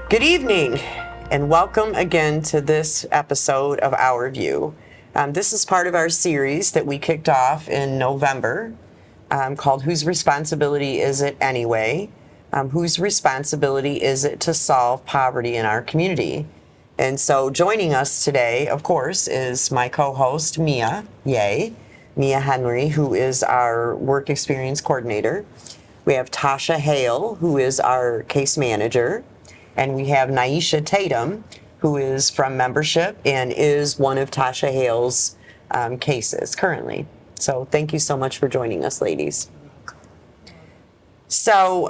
Good evening, and welcome again to this episode of Our View. This is part of our series that we kicked off in November called Whose Responsibility Is It Anyway? Whose responsibility is it to solve poverty in our community? And so joining us today, of course, is my co-host, Mia Henry, who is our work experience coordinator. We have Tasha Hale, who is our case manager. And we have Naisha Tatum, who is from membership and is one of Tasha Hale's cases currently. So thank you so much for joining us, ladies. So,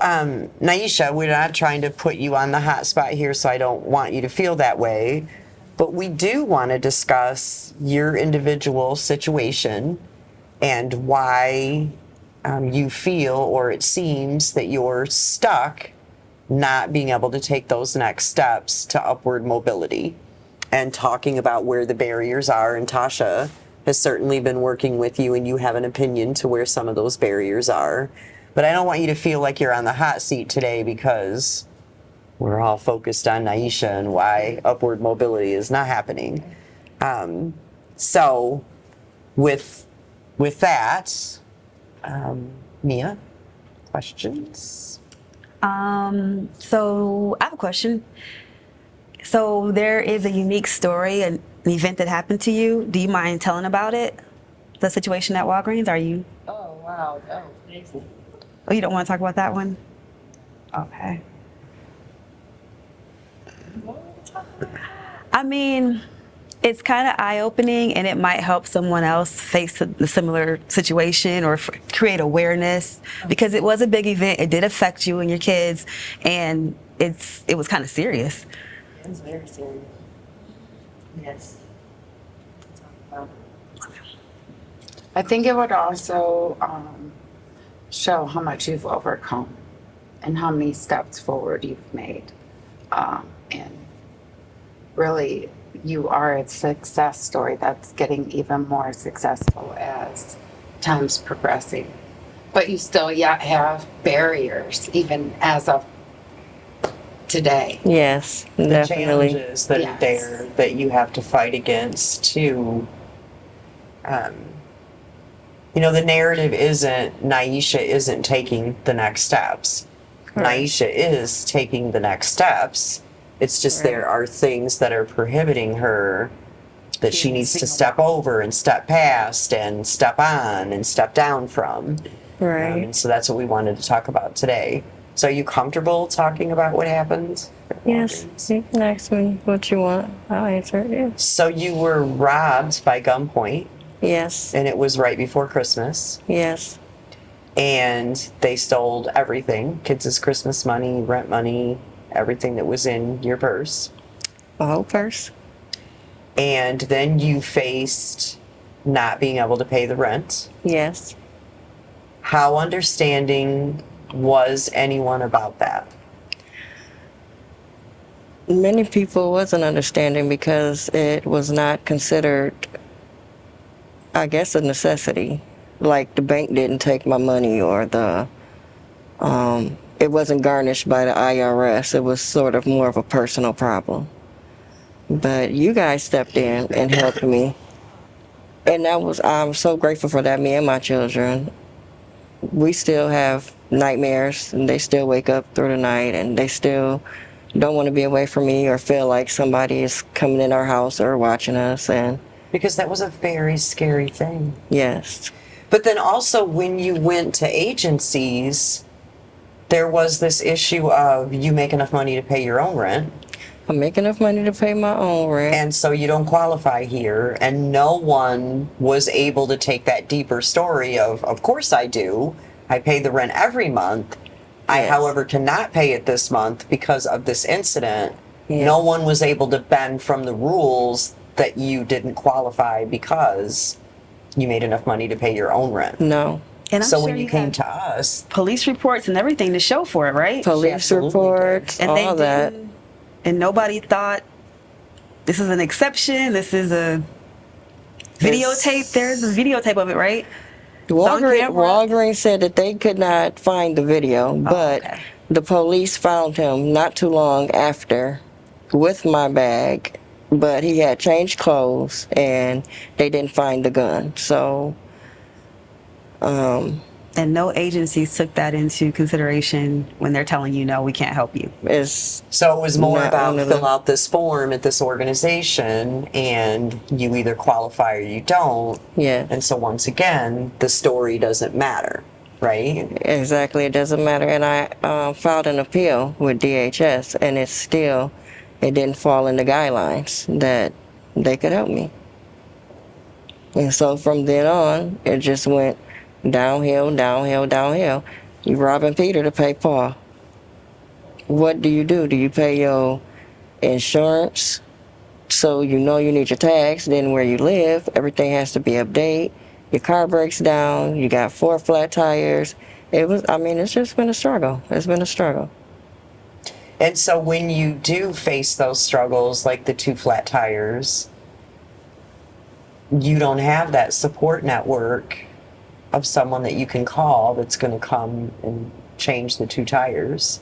Naisha, we're not trying to put you on the hot spot here, so I don't want you to feel that way. But we do want to discuss your individual situation and why you feel, or it seems, that you're stuck not being able to take those next steps to upward mobility, and talking about where the barriers are. And Tasha has certainly been working with you, and you have an opinion to where some of those barriers are. But I don't want you to feel like you're on the hot seat today, because we're all focused on Naisha and why upward mobility is not happening. So with that, Mia, questions? So I have a question. So there is a unique story, an event that happened to you. Do you mind telling about it? The situation at Walgreens? Are you? Oh, wow. That was amazing. Oh, you don't want to talk about that one? Okay. I mean, it's kind of eye-opening, and it might help someone else face a similar situation or create awareness, because it was a big event. It did affect you and your kids, and it was kind of serious. It was very serious. Yes. I think it would also show how much you've overcome and how many steps forward you've made. And really, you are a success story that's getting even more successful as time's progressing. But you still yet have barriers, even as of today. Yes, The definitely. challenges that are Yes. there that you have to fight against to, the narrative isn't Naisha isn't taking the next steps. Naisha is taking the next steps. It's just there are things that are prohibiting her that she needs to step over and step past and step on and step down from. Right. And so that's what we wanted to talk about today. So are you comfortable talking about what happened? Yes, you can ask me what you want. I'll answer it. Yes. So you were robbed by gunpoint, Yes. and it was right before Christmas, Yes. and they stole everything, kids' Christmas money, rent money, everything that was in your purse. My whole purse. And then you faced not being able to pay the rent. Yes. How understanding was anyone about that? Many people wasn't understanding because it was not considered, I guess, a necessity. Like the bank didn't take my money, or it wasn't garnished by the IRS. It was sort of more of a personal problem. But you guys stepped in and helped me. And I'm so grateful for that, me and my children. We still have nightmares, and they still wake up through the night, and they still don't want to be away from me or feel like somebody is coming in our house or watching us. And Because that was a very scary thing. yes, But then also when you went to agencies, there was this issue of you make enough money to pay your own rent, I make enough money to pay my own rent. and so you don't qualify here. And no one was able to take that deeper story of course I do. I pay the rent every month. I, Yes. however, cannot pay it this month because of this incident. Yes. No one was able to bend from the rules that you didn't qualify because you made enough money to pay your own rent. No. And I'm So sure when you came had to us, police reports and everything to show for it, right? Police absolutely reports, And they all that. didn't, and nobody thought this is an exception. This is a videotape. There's a videotape of it, right? on camera? Walgreens said that they could not find the video, but okay. The police found him not too long after with my bag, but he had changed clothes and they didn't find the gun. So, And no agencies took that into consideration when they're telling you, no, we can't help you. it's So it was more Not about one of the- fill out this form at this organization and you either qualify or you don't. yeah. And so once again, the story doesn't matter, right? Exactly, it doesn't matter. And I filed an appeal with DHS, and it didn't fall in the guidelines that they could help me. And so from then on, it just went downhill, downhill, downhill. You robbing Peter to pay Paul. What do? Do you pay your insurance? So you know you need your tax, then where you live, everything has to be updated. Your car breaks down, you got 4 flat tires. It's just been a struggle. It's been a struggle. And so when you do face those struggles, like the 2 flat tires, you don't have that support network of someone that you can call that's going to come and change the 2 tires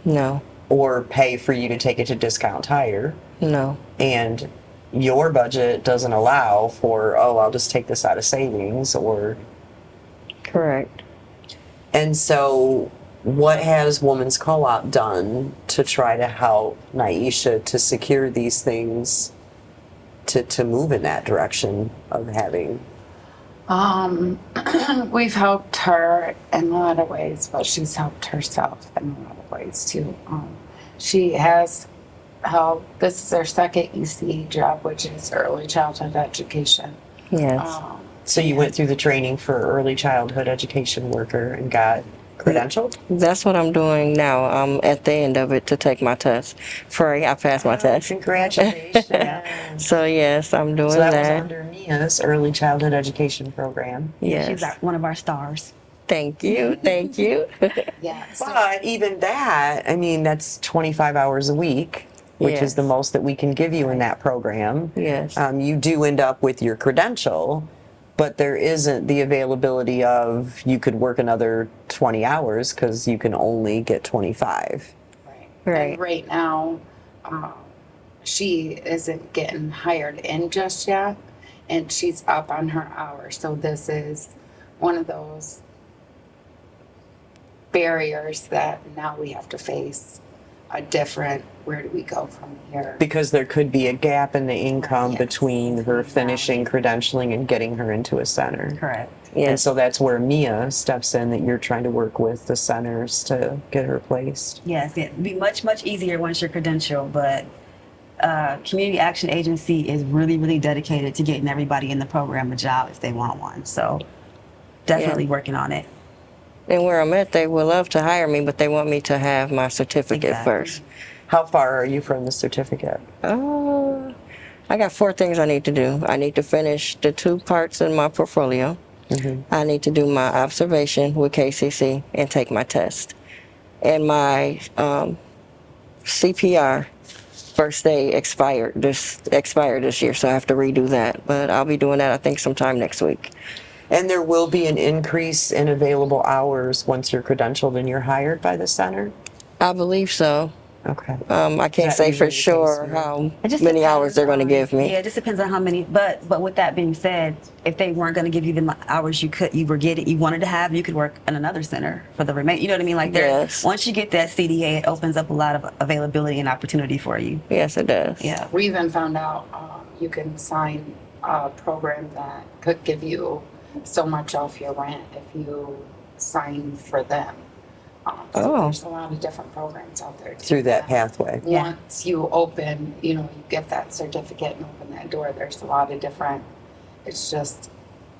No, or pay for you to take it to Discount Tire. no. And your budget doesn't allow for, oh, I'll just take this out of savings or. Correct. And so what has Women's Co-op done to try to help Naisha to secure these things to move in that direction of having? We've helped her in a lot of ways, but she's helped herself in a lot of ways too. She has helped. This is her second ECE job, which is early childhood education. Yes. So you went through the training for early childhood education worker and got credentialed? That's what I'm doing now. I'm at the end of it to take my test. I passed my test. Congratulations. So yes, I'm doing So that was that. under Mia's early childhood education program. Yes. She's one of our stars. Thank you. Thank you. Yes. But even that, I mean, that's 25 hours a week, which Yes. is the most that we can give you in that program. Yes. You do end up with your credential, but there isn't the availability of you could work another 20 hours because you can only get 25. Right. Right. And right now, she isn't getting hired in just yet, and she's up on her hours. So this is one of those barriers that now we have to face a different, where do we go from here? Because there could be a gap in the income Yes. between her finishing credentialing and getting her into a center. Correct. And Yes. so that's where Mia steps in, that you're trying to work with the centers to get her placed. Yes, it'd be much, much easier once you're credentialed, but Community Action Agency is really, really dedicated to getting everybody in the program a job if they want one. So definitely working on it. And where I'm at, they would love to hire me, but they want me to have my certificate Exactly. first. How far are you from the certificate? I got 4 things I need to do. I need to finish the 2 parts in my portfolio. I need to do my observation with KCC and take my test. And my CPR first day expired this year, so I have to redo that. But I'll be doing that, I think, sometime next week. And there will be an increase in available hours once you're credentialed and you're hired by the center? I believe so. Okay. I can't That say usually for the sure case, yeah. how It just many depends hours they're going to on- give me. Yeah, it just depends on how many. But with that being said, if they weren't going to give you the hours you wanted to have, you could work in another center for the remain. You know what I mean? Like Yes. once you get that CDA, it opens up a lot of availability and opportunity for you. Yes, it does. Yeah. We even found out you can sign a program that could give you so much off your rent if you sign for them. So Oh. there's a lot of different programs out there. too Through that pathway. Yeah. Once you open, you get that certificate and open that door, there's a lot of different, it's just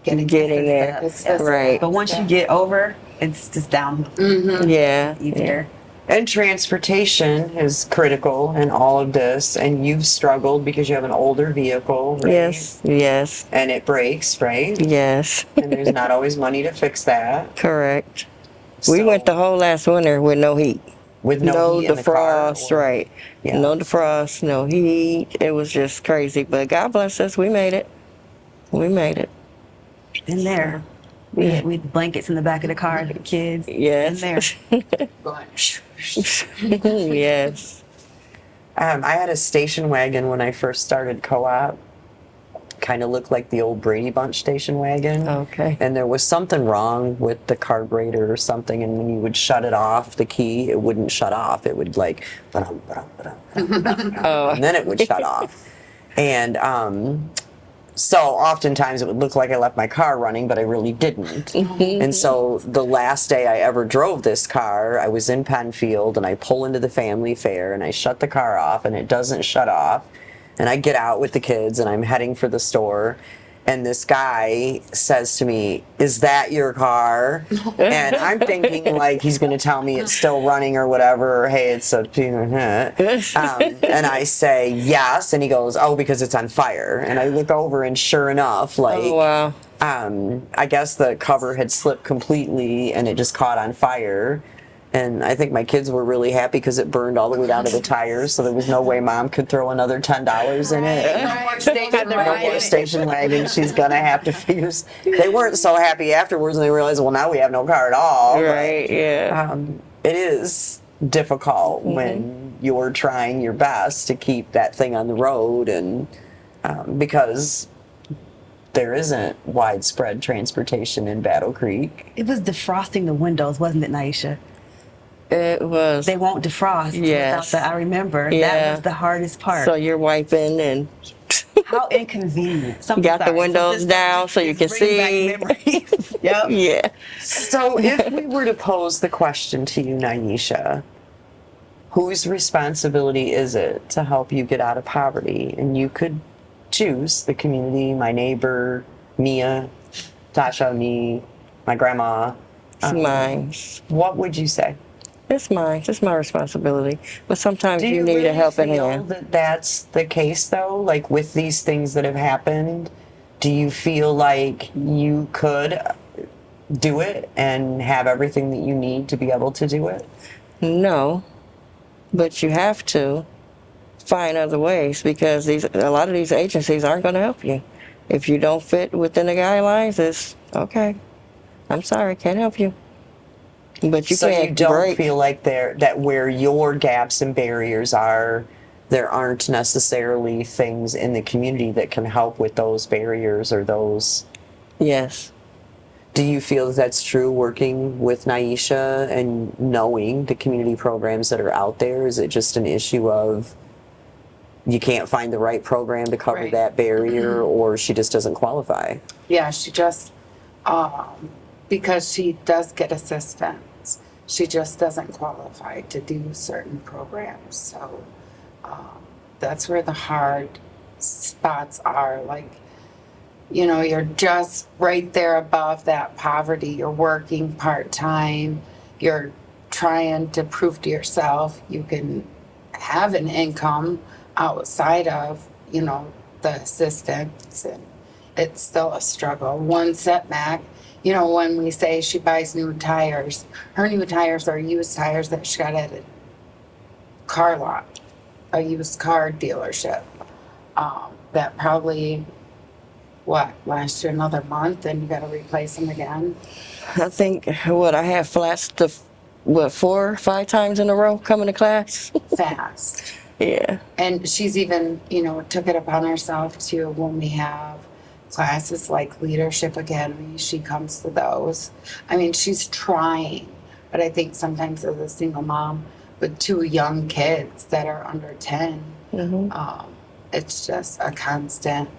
getting there. It's the Right. But once you get over, it's just down Yeah. easier. And transportation is critical in all of this, and you've struggled because you have an older vehicle, right? Yes. Yes. And it breaks, right? Yes. And there's not always money to fix that. Correct. We So- went the whole last winter with no heat. With no heat in the car, defrost, or- right. Yeah. No defrost, no heat. It was just crazy. But God bless us, we made it. We made it. In there. We had blankets in the back of the car for the kids. Yes. In there. Going, Yes. I had a station wagon when I first started co-op. Kind of looked like the old Brady Bunch station wagon. Okay. And there was something wrong with the carburetor or something, and when you would shut it off, the key, it wouldn't shut off. It would like, ba-dum, ba-dum, ba-dum, ba-dum, ba-dum, Oh. and then it would shut off. And so oftentimes it would look like I left my car running, but I really didn't. And so the last day I ever drove this car, I was in Penfield, and I pull into the family fair, and I shut the car off, and it doesn't shut off. And I get out with the kids, and I'm heading for the store, and this guy says to me, "Is that your car?" And I'm thinking like he's going to tell me it's still running or whatever, or hey, it's a and I say yes, and he goes, "Oh, because it's on fire." And I look over, and sure enough, like Oh, wow. I guess the cover had slipped completely, and it just caught on fire. And I think my kids were really happy because it burned all the way down to the tires, so there was no way Mom could throw another $10 in it. No more station No more wagon. station wagon. She's gonna have to figure. They weren't so happy afterwards, and they realized, well, now we have no car at all. But, Right, yeah. it is difficult when you're trying your best to keep that thing on the road, and because there isn't widespread transportation in Battle Creek. It was defrosting the windows, wasn't it, Naisha? It was. They won't defrost Yes. without the, I remember. Yeah. That was the hardest part. So you're wiping and How inconvenient. got the windows down so you can see. Yep. Yeah. So if we were to pose the question to you, Naisha, whose responsibility is it to help you get out of poverty? And you could choose the community, my neighbor, Mia, Tasha, me, my grandma. It's mine. What would you say? It's mine. It's my responsibility. But sometimes Do you you need really a helping feel hand. that that's the case, though? Like with these things that have happened, do you feel like you could do it and have everything that you need to be able to do it? No, but you have to find other ways because a lot of these agencies aren't going to help you. If you don't fit within the guidelines, it's okay. I'm sorry, can't help you. But you So can't you don't break. feel like that where your gaps and barriers are, there aren't necessarily things in the community that can help with those barriers or those. Yes. Do you feel that that's true working with Naisha and knowing the community programs that are out there? Is it just an issue of you can't find the right program to cover Right. that barrier, or she just doesn't qualify? Yeah, she just, because she does get assistance, she just doesn't qualify to do certain programs. So that's where the hard spots are. Like, you know, you're just right there above that poverty. You're working part-time. You're trying to prove to yourself you can have an income outside of, you know, the assistance, and it's still a struggle. One setback, you know, when we say she buys new tires, her new tires are used tires that she got at a car lot, a used car dealership. That probably, last you another month and you got to replace them again. I think, I have flats 4 or 5 times in a row coming to class? Fast. Yeah. And she's even, you know, took it upon herself to, when we have classes like Leadership Academy, she comes to those. I mean, she's trying, but I think sometimes as a single mom with 2 young kids that are under 10, it's just a constant,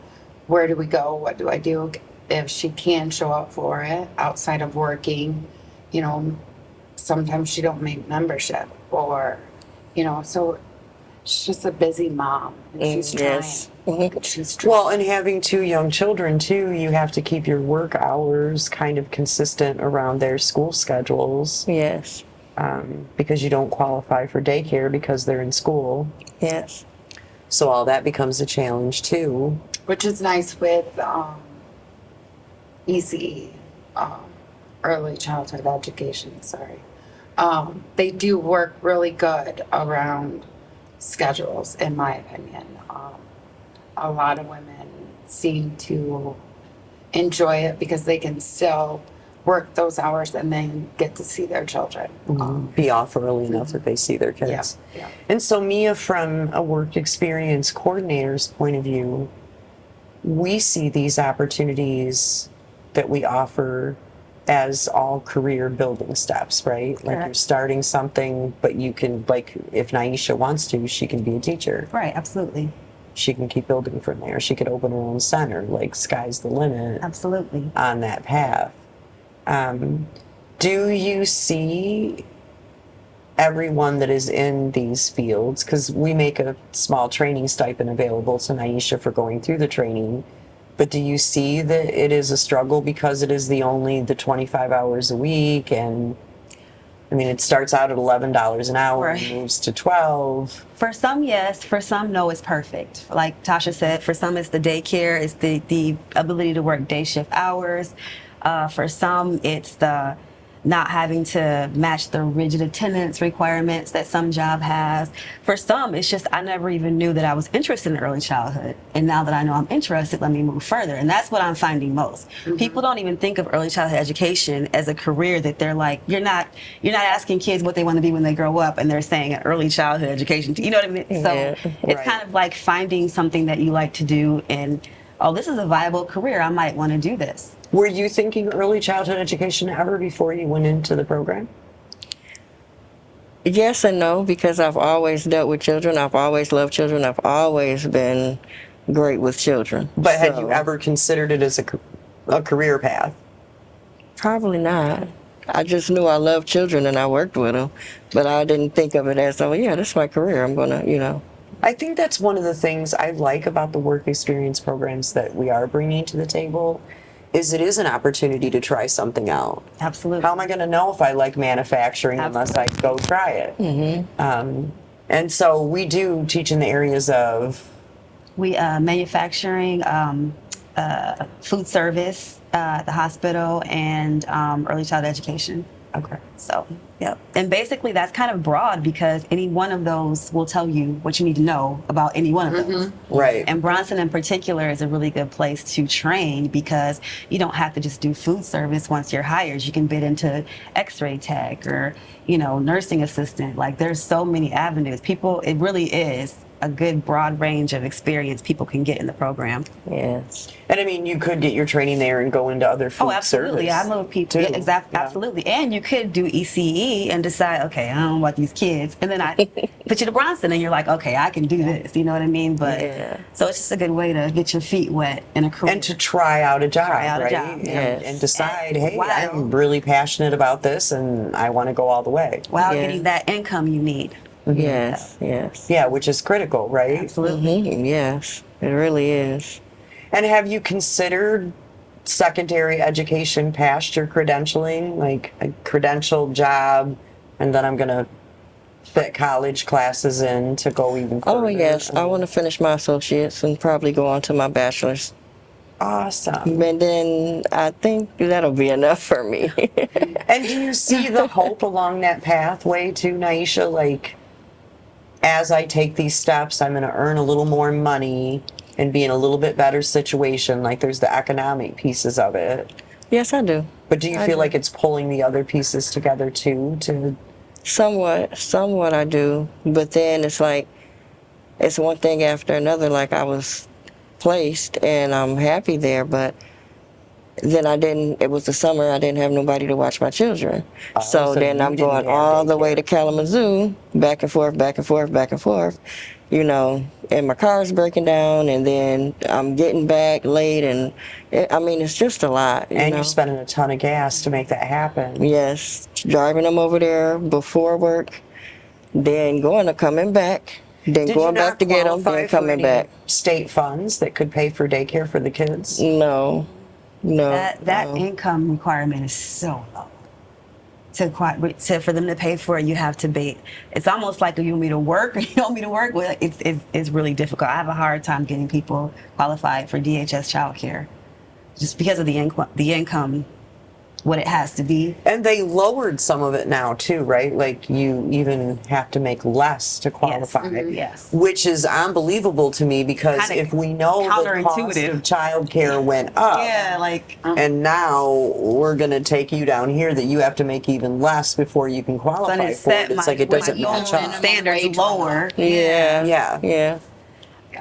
where do we go? What do I do? If she can show up for it outside of working, you know, sometimes she don't make membership, or, you know, so she's just a busy mom, and she's yes. trying. She's trying. Well, and having 2 young children too, you have to keep your work hours kind of consistent around their school schedules, Yes. because you don't qualify for daycare because they're in school. Yes. So all that becomes a challenge too. Which is nice with ECE, early childhood education, sorry. They do work really good around schedules, in my opinion. A lot of women seem to enjoy it because they can still work those hours and then get to see their children. Be off early enough that they see their kids. Yeah. And so, Mia, from a work experience coordinator's point of view, we see these opportunities that we offer as all career building steps, right? Like you're Correct. starting something, but you can, like, if Naisha wants to, she can be a teacher. Right, absolutely. She can keep building from there. She could open her own center. Like, sky's the limit Absolutely. on that path. Do you see everyone that is in these fields? Because we make a small training stipend available to Naisha for going through the training. But do you see that it is a struggle because it is the 25 hours a week? And I mean, it starts out at $11 an hour and Right. moves to 12. For some, yes. For some, no, it's perfect. Like Tasha said, for some, it's the daycare, it's the ability to work day shift hours. For some, it's the not having to match the rigid attendance requirements that some job has. For some, it's just I never even knew that I was interested in early childhood. And now that I know I'm interested, let me move further. And that's what I'm finding most. People don't even think of early childhood education as a career that they're like, you're not asking kids what they want to be when they grow up and they're saying an early childhood education. You know what I mean? So Yeah. it's Right. kind of like finding something that you like to do and, oh, this is a viable career. I might want to do this. Were you thinking early childhood education ever before you went into the program? Yes and no, because I've always dealt with children. I've always loved children. I've always been great with children. But had you So, ever considered it as a career path? Probably not. I just knew I loved children and I worked with them, but I didn't think of it as, oh yeah, this is my career. I'm gonna. I think that's one of the things I like about the work experience programs that we are bringing to the table is it is an opportunity to try something out. Absolutely. How am I going to know if I like manufacturing unless I go try it? And so we do teach in the areas of We manufacturing, food service at the hospital, and early childhood education. okay. So, yep. And basically, that's kind of broad because any one of those will tell you what you need to know about any one of those. Right. And Bronson in particular is a really good place to train because you don't have to just do food service once you're hired. You can bid into x-ray tech or, nursing assistant. Like there's so many avenues. It really is a good broad range of experience people can get in the program. Yes. And I mean, you could get your training there and go into other food Oh, absolutely. service I know people. too. Yeah, exactly. Yeah. Absolutely. And you could do ECE and decide, okay, I don't know about these kids. And then I put you to Bronson and you're like, okay, I can do this. You know what I mean? But Yeah. so it's just a good way to get your feet wet in a career. And to try out a job, Try out a right? job, yes. And decide, And hey, wow. I'm really passionate about this and I want to go all the way. while Yeah. getting that income you need. Yes. Yes. Yeah, which is critical, right? Absolutely. Yes. It really is. And have you considered secondary education past your credentialing, like a credentialed job, and then I'm going to fit college classes in to go even further? Oh yes. I want to finish my associates and probably go on to my bachelor's. Awesome. And then I think that'll be enough for me. And do you see the hope along that pathway too, Naisha? Like, as I take these steps, I'm going to earn a little more money and be in a little bit better situation. Like, there's the economic pieces of it. Yes, I do. But do you I feel do. like it's pulling the other pieces together too? Somewhat I do. But then it's like, it's one thing after another. Like I was placed and I'm happy there, but then it was the summer, I didn't have nobody to watch my children. so So then you I'm didn't going have all the way daycare. to Kalamazoo, back and forth, back and forth, back and forth, and my car's breaking down and then I'm getting back late and it's just a lot. And you're spending a ton of gas to make that happen. Yes, driving them over there before work, then coming back, then Did going you not back to get them, qualify then for coming any back. state funds that could pay for daycare for the kids? No. That no. income requirement is so low. For them to pay for it, you have to be. It's almost like if you want me to work or you don't want me to work. Well, it's really difficult. I have a hard time getting people qualified for DHS childcare, just because of the income what it has to be. And they lowered some of it now too, right? Like you even have to make less to qualify. Yes. Which is unbelievable to me because Kinda if we know the cost counterintuitive. of childcare went up, Yeah, like and now we're going to take you down here that you have to make even less before you can qualify then it for set it. It's like it doesn't my match own up. standards wage lower. Yeah. Yeah. Yeah.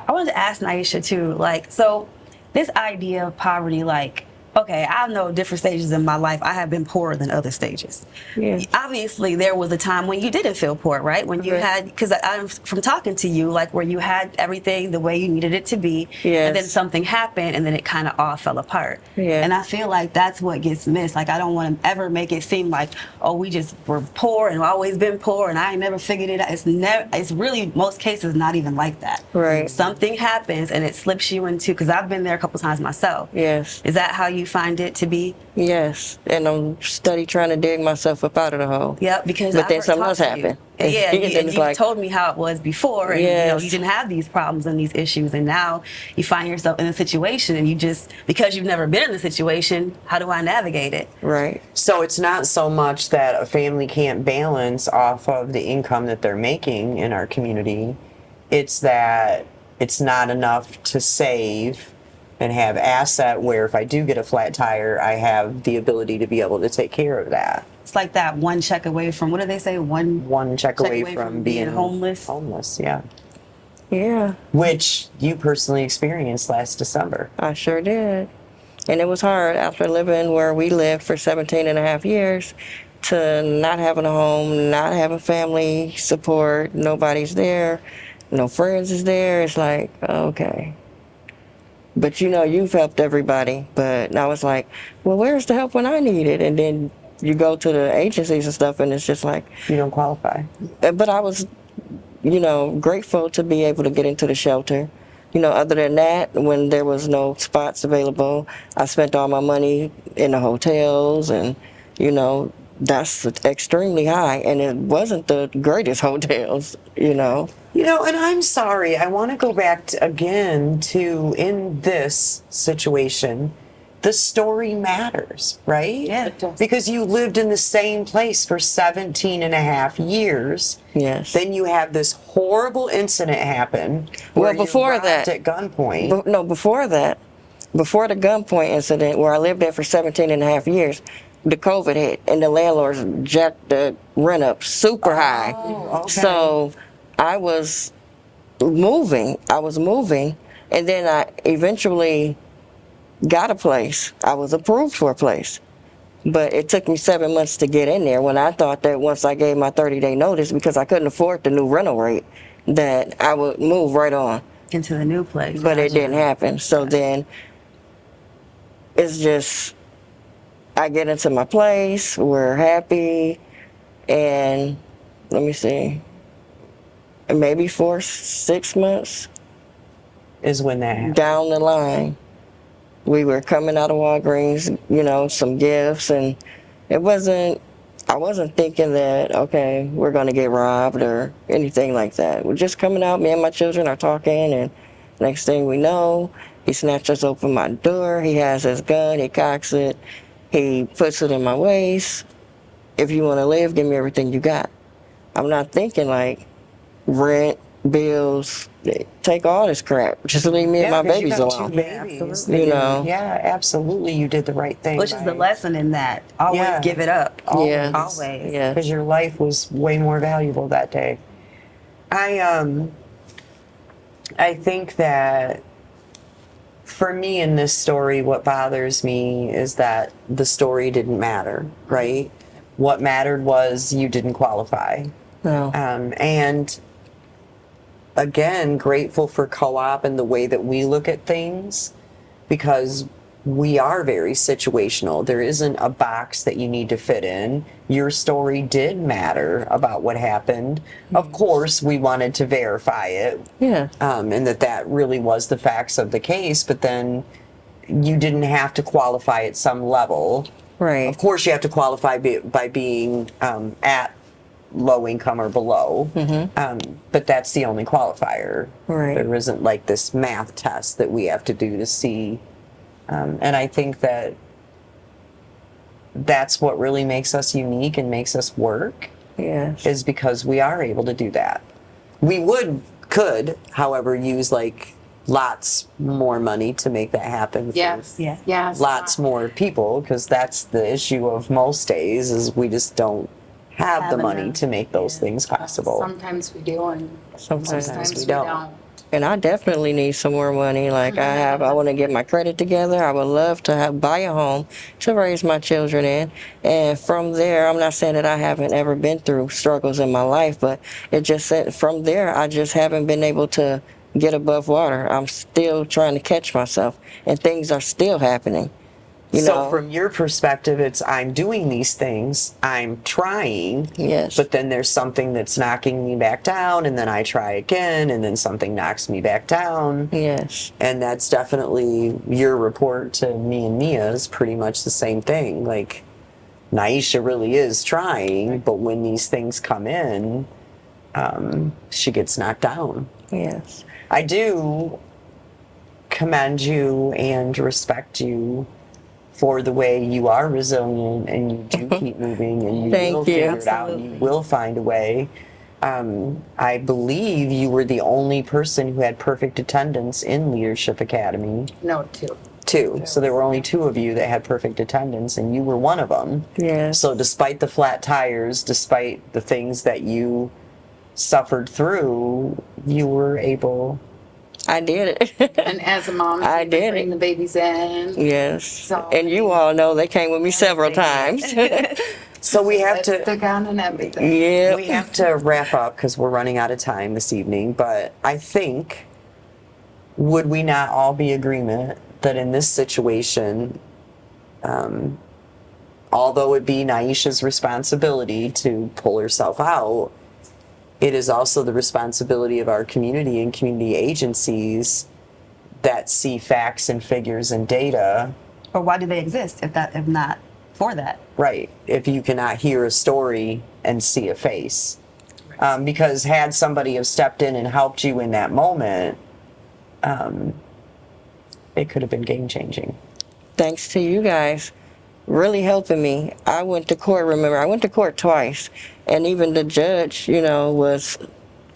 I wanted to ask Naisha too, like, so this idea of poverty, like, okay, I know different stages in my life. I have been poorer than other stages. Yeah. Obviously, there was a time when you didn't feel poor, right? When you Right. had, because I'm from talking to you, like where you had everything the way you needed it to be, and then Yes. something happened, and then it kind of all fell apart. Yeah. And I feel like that's what gets missed. Like I don't want to ever make it seem like, oh, we just were poor and always been poor, and I ain't never figured it out. It's never. It's really most cases not even like that. Right. Something happens and it slips you into. Because I've been there a couple times myself. Yes. Is that how you find it to be? Yes. And I'm steady trying to dig myself up out of the hole. Yep, because But I then heard- something talked else to you. happened. Yeah, And and then you it's like- told me how it was before, and Yes. you didn't have these problems and these issues, and now you find yourself in a situation, and you just because you've never been in the situation, how do I navigate it? Right. So it's not so much that a family can't balance off of the income that they're making in our community. It's that it's not enough to save and have asset where if I do get a flat tire, I have the ability to be able to take care of that. It's like that one check away from what do they say? One check away from being homeless. Homeless, yeah. Yeah. Which you personally experienced last December. I sure did. And it was hard after living where we lived for 17 and a half years to not having a home, not having family support, nobody's there, no friends is there. It's like, okay. But you know, you've helped everybody. But I was like, well, where's the help when I need it? And then you go to the agencies and stuff, and it's just like, You don't qualify. but I was, you know, grateful to be able to get into the shelter. You know, other than that, when there was no spots available, I spent all my money in the hotels, and, you know, that's extremely high. And it wasn't the greatest hotels, you know. You know, and I'm sorry, I want to go back to, again to in this situation, the story matters, right? Yeah. It does. Because you lived in the same place for 17 and a half years. Yes. Then you have this horrible incident happen. Where Well, before you're robbed that- at gunpoint. No, before that, before the gunpoint incident where I lived there for 17 and a half years, the COVID hit and the landlords jacked the rent up super high. okay. So I was moving, and then I eventually got a place. I was approved for a place. But it took me 7 months to get in there when I thought that once I gave my 30-day notice, because I couldn't afford the new rental rate, that I would move right on. Into the new place. But it didn't happen. So then it's just, I get into my place, we're happy, and let me see, maybe 6 months Is when that happened. down the line, we were coming out of Walgreens, you know, some gifts, and I wasn't thinking that, okay, we're going to get robbed or anything like that. We're just coming out, me and my children are talking, and next thing we know, he snatches open my door, he has his gun, he cocks it, he puts it in my waist. If you want to live, give me everything you got. I'm not thinking like rent, bills, take all this crap. Just leave me and my 'cause you babies got two alone. babies. Absolutely. You know. Yeah, absolutely. You did the right thing. Which is the lesson in that. Always Yeah. give it up. Yeah. Always. Yeah. Because your life was way more valuable that day. I think that for me in this story, what bothers me is that the story didn't matter, right? What mattered was you didn't qualify. No. And again, grateful for co-op and the way that we look at things, because we are very situational. There isn't a box that you need to fit in. Your story did matter about what happened. Of course, we wanted to verify it, Yeah. and that really was the facts of the case, but then you didn't have to qualify at some level. Right. Of course, you have to qualify by being at low income or below, but that's the only qualifier. Right. There isn't like this math test that we have to do to see. And I think that that's what really makes us unique and makes us work, Yes. is because we are able to do that. We could, however, use like lots more money to make that happen. for Yes. Yeah. Yes. Lots more people, because that's the issue of most days, is we just don't have the Have money enough. to make those things possible. Sometimes we do, and Sometimes sometimes we we don't. don't. And I definitely need some more money. Like I want to get my credit together. I would love to buy a home to raise my children in. And from there, I'm not saying that I haven't ever been through struggles in my life, but it just said from there, I just haven't been able to get above water. I'm still trying to catch myself, and things are still happening. You So know? from your perspective, it's I'm doing these things, I'm trying, Yes. but then there's something that's knocking me back down, and then I try again, and then something knocks me back down. Yes. And that's definitely your report to me and Mia is pretty much the same thing. Like, Naisha really is trying, but when these things come in, she gets knocked down. Yes. I do commend you and respect you for the way you are resilient and you do keep moving and you Thank will you. figure it out and you Absolutely. will find a way. I believe you were the only person who had perfect attendance in Leadership Academy No, too. too. So there were only two of you that had perfect attendance and you were one of them. Yes. So despite the flat tires, despite the things that you suffered through, you were able. I did it. And as a mom, I you did bring it. the babies in. Yes. So- And you all know they came with me several times. So we have to. Stick on and everything. Yeah. We have to wrap up because we're running out of time this evening, but I think, would we not all be agreement that in this situation, although it be Naisha's responsibility to pull herself out, it is also the responsibility of our community and community agencies that see facts and figures and data. Or why do they exist if not for that? Right. If you cannot hear a story and see a face. Because had somebody have stepped in and helped you in that moment, it could have been game changing. Thanks to you guys really helping me. I went to court, remember, I went to court twice. And even the judge, was,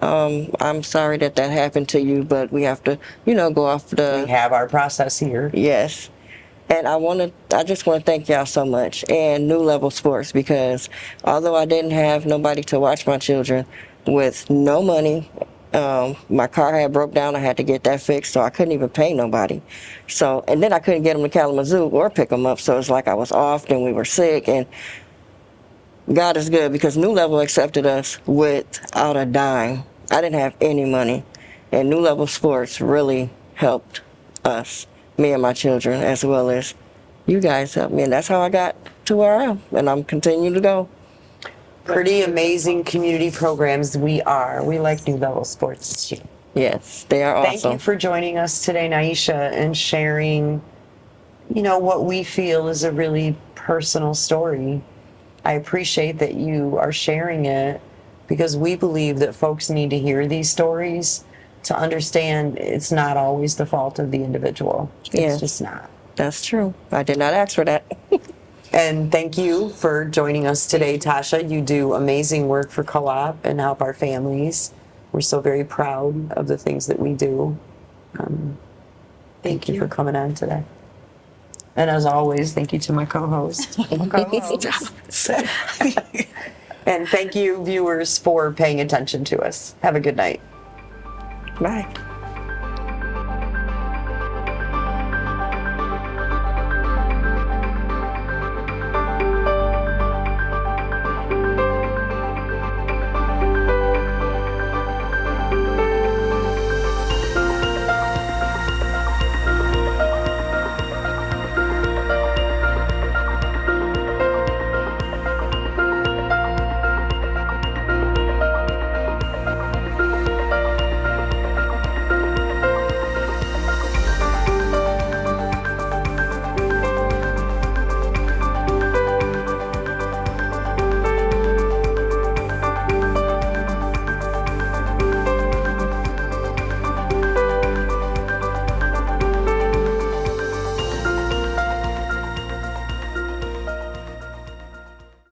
I'm sorry that happened to you, but we have to, go off We the, have our process here. yes. And I just want to thank y'all so much, and New Level Sports, because although I didn't have nobody to watch my children, with no money, my car had broke down. I had to get that fixed, so I couldn't even pay nobody. So, and then I couldn't get them to Kalamazoo or pick them up. So it's like I was off, then we were sick, and God is good because New Level accepted us without a dime. I didn't have any money, and New Level Sports really helped us, me and my children, as well as you guys helped me, and that's how I got to where I am, and I'm continuing to go. Pretty amazing community programs we are. We like New Level Sports too. Yes, they are Thank awesome. you for joining us today, Naisha, and sharing, what we feel is a really personal story. I appreciate that you are sharing it because we believe that folks need to hear these stories to understand it's not always the fault of the individual. It's Yes. just not. That's true. I did not ask for that. And thank you for joining us today, Tasha. You do amazing work for Co-op and help our families. We're so very proud of the things that we do. Thank you for coming on today. And as always, thank you to my co-host. And thank you, viewers, for paying attention to us. Have a good night. Bye.